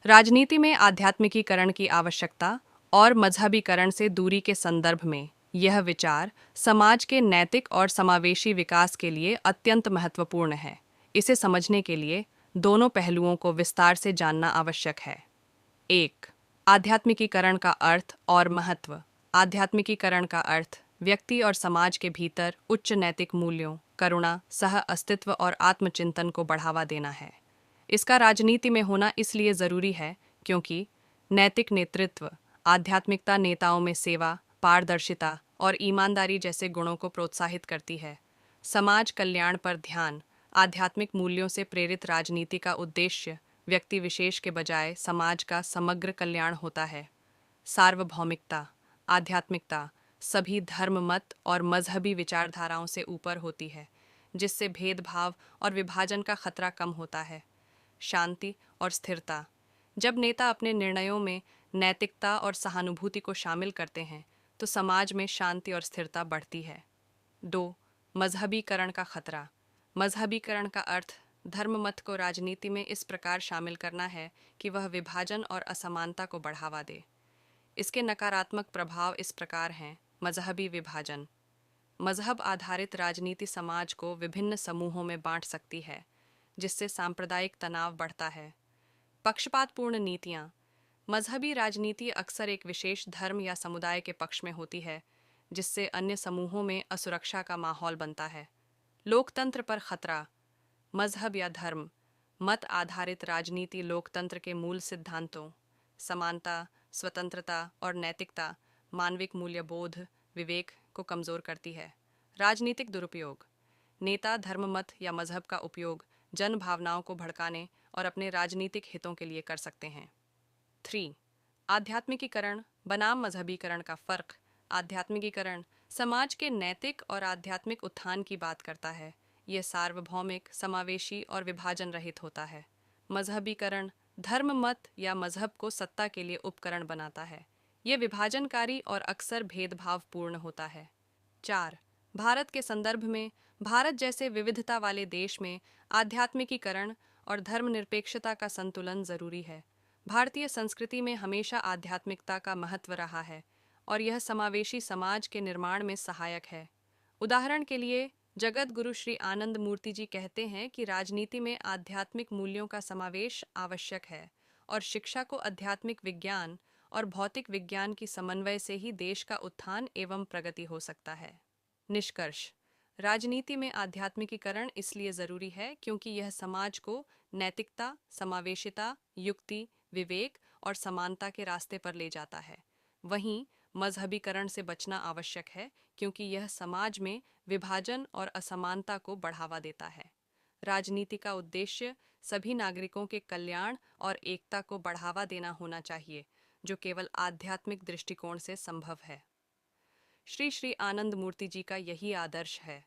राजनीति में आध्यात्मिकीकरण की आवश्यकता और मजहबीकरण से दूरी के संदर्भ में यह विचार समाज के नैतिक और समावेशी विकास के लिए अत्यंत महत्वपूर्ण है। इसे समझने के लिए दोनों पहलुओं को विस्तार से जानना आवश्यक है। 1. आध्यात्मिकीकरण का अर्थ और महत्व। आध्यात्मिकीकरण का अर्थ व्यक्ति और समाज के भीतर उच्च नैतिक मूल्यों, करुणा, सह अस्तित्व और आत्मचिंतन को बढ़ावा देना है। इसका राजनीति में होना इसलिए जरूरी है क्योंकि नैतिक नेतृत्व, आध्यात्मिकता नेताओं में सेवा, पारदर्शिता और ईमानदारी जैसे गुणों को प्रोत्साहित करती है। समाज कल्याण पर ध्यान। आध्यात्मिक मूल्यों से प्रेरित राजनीति का उद्देश्य व्यक्ति विशेष के बजाय समाज का समग्र कल्याण होता है। सार्वभौमिकता। आध्यात्मिकता सभी धर्म, मत और मजहबी विचारधाराओं से ऊपर होती है, जिससे भेदभाव और विभाजन का खतरा कम होता है। शांति और स्थिरता। जब नेता अपने निर्णयों में नैतिकता और सहानुभूति को शामिल करते हैं तो समाज में शांति और स्थिरता बढ़ती है। 2. मजहबीकरण का खतरा। मजहबीकरण का अर्थ धर्म मत को राजनीति में इस प्रकार शामिल करना है कि वह विभाजन और असमानता को बढ़ावा दे। इसके नकारात्मक प्रभाव इस प्रकार हैं। मजहबी विभाजन। मजहब आधारित राजनीति समाज को विभिन्न समूहों में बांट सकती है, जिससे सांप्रदायिक तनाव बढ़ता है। पक्षपातपूर्ण नीतियाँ। मजहबी राजनीति अक्सर एक विशेष धर्म या समुदाय के पक्ष में होती है, जिससे अन्य समूहों में असुरक्षा का माहौल बनता है। लोकतंत्र पर खतरा। मजहब या धर्म मत आधारित राजनीति लोकतंत्र के मूल सिद्धांतों, समानता, स्वतंत्रता और नैतिकता, मानविक मूल्यबोध, विवेक को कमजोर करती है। राजनीतिक दुरुपयोग। नेता धर्म, मत या मजहब का उपयोग जन भावनाओं को भड़काने और अपने राजनीतिक हितों के लिए कर सकते हैं। 3. आध्यात्मिकीकरण बनाम मजहबीकरण का फर्क। आध्यात्मिकीकरण समाज के नैतिक और आध्यात्मिक उत्थान की बात करता है। यह सार्वभौमिक, समावेशी और विभाजन रहित होता है। मजहबीकरण धर्म, मत या मजहब को सत्ता के लिए उपकरण बनाता है। यह विभाजनकारी और अक्सर भेदभावपूर्ण होता है। 4. भारत के संदर्भ में भारत जैसे विविधता वाले देश में आध्यात्मिकीकरण और धर्मनिरपेक्षता का संतुलन जरूरी है। भारतीय संस्कृति में हमेशा आध्यात्मिकता का महत्व रहा है और यह समावेशी समाज के निर्माण में सहायक है। उदाहरण के लिए जगत गुरु श्री आनंद मूर्ति जी कहते हैं कि राजनीति में आध्यात्मिक मूल्यों का समावेश आवश्यक है और शिक्षा को आध्यात्मिक विज्ञान और भौतिक विज्ञान की समन्वय से ही देश का उत्थान एवं प्रगति हो सकता है। निष्कर्ष। राजनीति में आध्यात्मिकीकरण इसलिए जरूरी है क्योंकि यह समाज को नैतिकता, समावेशिता, युक्ति, विवेक और समानता के रास्ते पर ले जाता है। वहीं मजहबीकरण से बचना आवश्यक है क्योंकि यह समाज में विभाजन और असमानता को बढ़ावा देता है। राजनीति का उद्देश्य सभी नागरिकों के कल्याण और एकता को बढ़ावा देना होना चाहिए, जो केवल आध्यात्मिक दृष्टिकोण से संभव है। श्री श्री आनंद मूर्ति जी का यही आदर्श है।